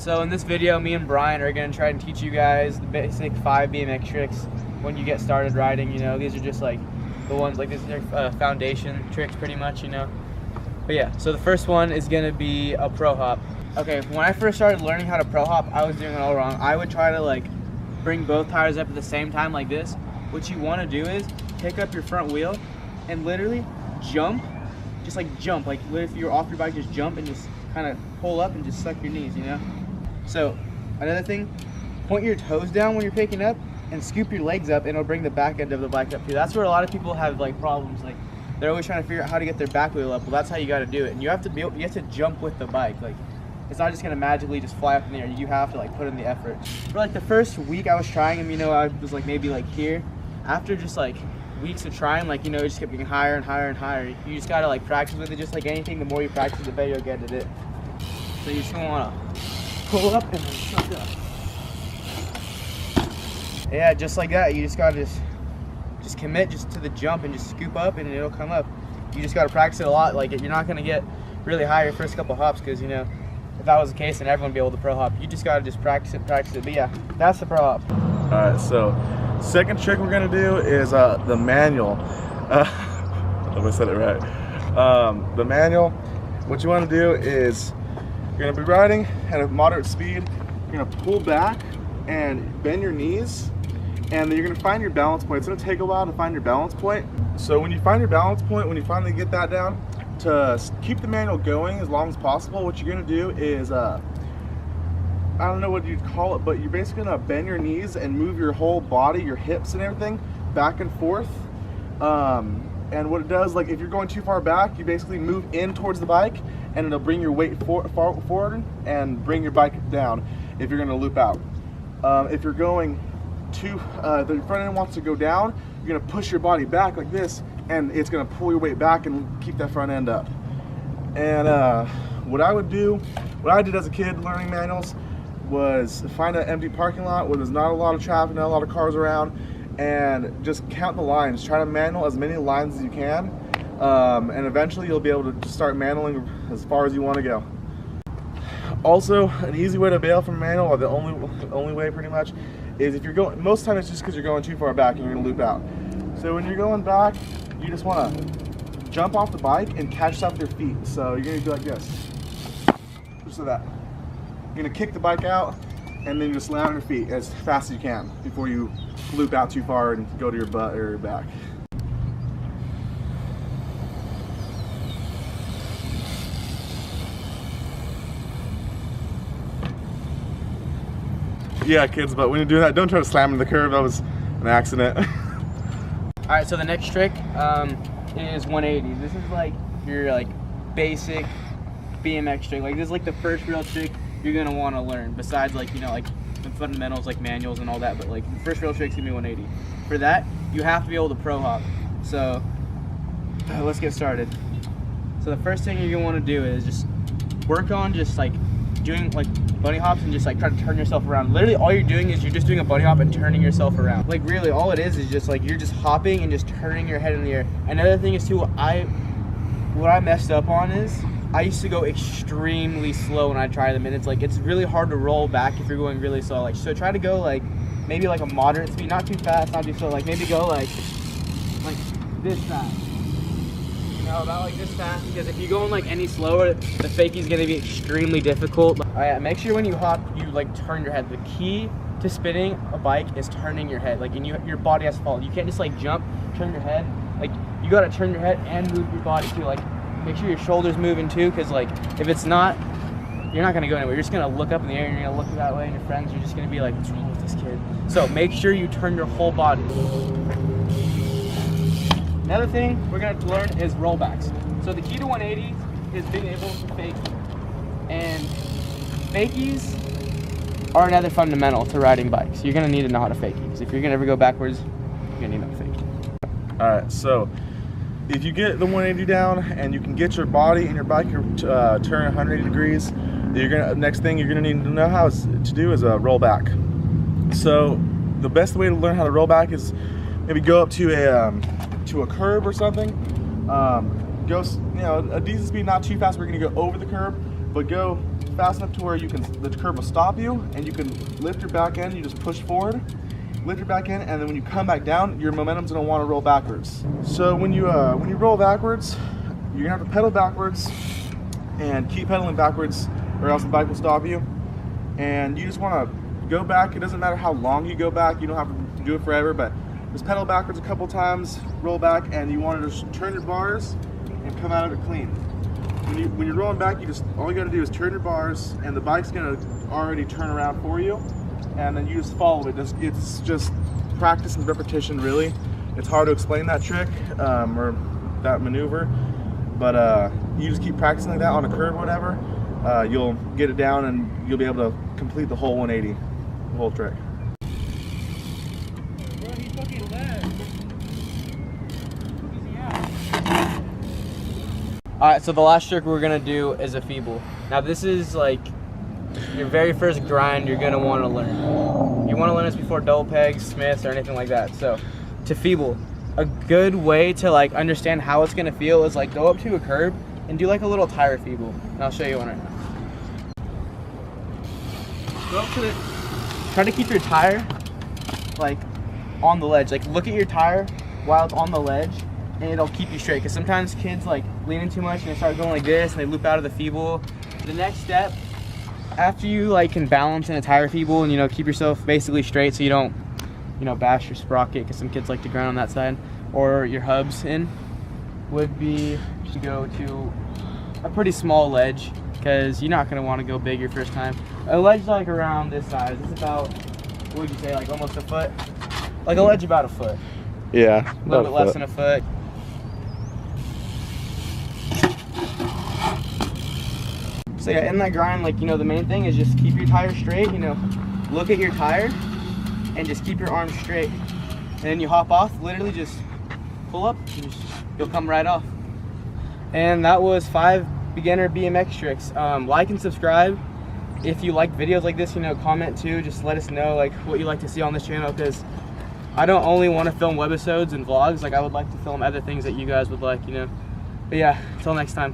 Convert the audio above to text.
So in this video, me and Brian are going to try and teach you guys the basic 5 BMX tricks when you get started riding. You know, these are just like the ones, like this is foundation tricks pretty much, you know. But yeah, so the first one is going to be a pro hop. Okay, when I first started learning how to pro hop, I was doing it all wrong. I would try to like bring both tires up at the same time like this. What you want to do is pick up your front wheel and literally jump, just like jump, like if you're off your bike, just jump and just kind of pull up and just suck your knees, you know. So another thing, point your toes down when you're picking up and scoop your legs up, and it'll bring the back end of the bike up too. That's where a lot of people have like problems, like they're always trying to figure out how to get their back wheel up. Well, that's how you got to do it, and you have to you have to jump with the bike. Like, it's not just gonna magically just fly up in the air. You have to like put in the effort. For like the first week I was trying them, you know, I was like maybe like here. After just like weeks of trying, like, you know, it just kept getting higher and higher and higher. You just gotta like practice with it, just like anything. The more you practice, the better you'll get at it. So you just wanna pull up and then suck up. Yeah, just like that. You just gotta just commit just to the jump and just scoop up and it'll come up. You just gotta practice it a lot. Like, you're not gonna get really high your first couple hops, because, you know, if that was the case, then everyone would be able to pro hop. You just gotta just practice it. But yeah, that's the pro hop. All right, so second trick we're gonna do is the manual. I hope I said it right. The manual, what you wanna do is you're gonna be riding at a moderate speed. You're gonna pull back and bend your knees, and then you're gonna find your balance point. It's gonna take a while to find your balance point. So when you find your balance point, when you finally get that down, to keep the manual going as long as possible, what you're gonna do is, I don't know what you'd call it, but you're basically gonna bend your knees and move your whole body, your hips and everything, back and forth. And what it does, like if you're going too far back, you basically move in towards the bike, and it'll bring your weight forward and bring your bike down if you're gonna loop out. If you're going too, the front end wants to go down, you're gonna push your body back like this, and it's gonna pull your weight back and keep that front end up. And what I did as a kid learning manuals was find an empty parking lot where there's not a lot of traffic, not a lot of cars around, and just count the lines. Try to manual as many lines as you can, and eventually you'll be able to start manualing as far as you want to go. Also, an easy way to bail from manual, or the only way pretty much, is if you're going, most of the time it's just because you're going too far back and you're gonna loop out. So when you're going back, you just want to jump off the bike and catch yourself with your feet. So you're gonna do like this, just like that. You're gonna kick the bike out, and then you just land on your feet as fast as you can before you loop out too far and go to your butt or your back. Yeah, kids, but when you're doing that, don't try to slam into the curb. That was an accident. All right, so the next trick is 180. This is like your like basic BMX trick. Like, this is like the first real trick you're gonna want to learn, besides like, you know, like the fundamentals like manuals and all that. But like the first real trick is gonna be 180. For that, you have to be able to pro hop. So let's get started. So the first thing you're gonna want to do is just work on just like doing like bunny hops and just like try to turn yourself around. Literally all you're doing is you're just doing a bunny hop and turning yourself around. Like, really all it is just like you're just hopping and just turning your head in the air. Another thing is too, what I messed up on is I used to go extremely slow when I try them, and it's like it's really hard to roll back if you're going really slow. Like, so try to go like maybe like a moderate speed, not too fast, not too slow. Like maybe go like this fast. You know, about like this fast, because if you go in like any slower, the fakie is gonna be extremely difficult. Make sure when you hop, you like turn your head. The key to spinning a bike is turning your head. Like, and your body has to follow. You can't just like jump, turn your head. Like, you gotta turn your head and move your body too. Like, make sure your shoulders moving too, because like if it's not, you're not gonna go anywhere. You're just gonna look up in the air and you're gonna look that way, and your friends are just gonna be like, what's wrong with this kid? So make sure you turn your whole body. Another thing we're gonna learn is rollbacks. So the key to 180 is being able to fake. And fakies are another fundamental to riding bikes. You're gonna need to know how to fakie, because if you're gonna ever go backwards, you're gonna need to fake. All right, so if you get the 180 down and you can get your body and your bike turn 180 degrees, next thing you're gonna need to know how to do is a roll back. So the best way to learn how to roll back is maybe go up to a curb or something. Go, you know, a decent speed, not too fast. We're gonna go over the curb, but go fast enough to where the curb will stop you, and you can lift your back end. You just push forward, lift your back end, and then when you come back down, your momentum's gonna want to roll backwards. So when you roll backwards, you're gonna have to pedal backwards and keep pedaling backwards, or else the bike will stop you. And you just want to go back. It doesn't matter how long you go back. You don't have to do it forever, but just pedal backwards a couple times, roll back, and you want to just turn your bars and come out of it clean. When you're rolling back, all you got to do is turn your bars, and the bike's gonna already turn around for you, and then you just follow it. It's just practice and repetition, really. It's hard to explain that trick or that maneuver, but you just keep practicing like that on a curve or whatever. You'll get it down, and you'll be able to complete the whole 180, the whole trick. Alright, so the last trick we're gonna do is a feeble. Now this is like your very first grind you're gonna want to learn. You want to learn this before double pegs, smiths, or anything like that. So to feeble, a good way to like understand how it's gonna feel is like go up to a curb and do like a little tire feeble. And I'll show you one right now. Go up to it. Try to keep your tire like on the ledge. Like look at your tire while it's on the ledge, and it'll keep you straight. Because sometimes kids like lean in too much and they start going like this and they loop out of the feeble. The next step, after you like can balance in a tire feeble and keep yourself basically straight so you don't bash your sprocket, because some kids like to grind on that side, or your hubs in, would be to go to a pretty small ledge, because you're not going to want to go big your first time. A ledge like around this size, it's about, what would you say, like almost a foot? Like a ledge about a foot. Yeah, a little bit less than a foot. So yeah, in that grind, like, the main thing is just keep your tire straight, look at your tire and just keep your arms straight. And then you hop off, literally just pull up, and you'll come right off. And that was 5 beginner BMX tricks. Like and subscribe. If you like videos like this, comment too. Just let us know like what you like to see on this channel, because I don't only want to film webisodes and vlogs, like I would like to film other things that you guys would like, But yeah, until next time.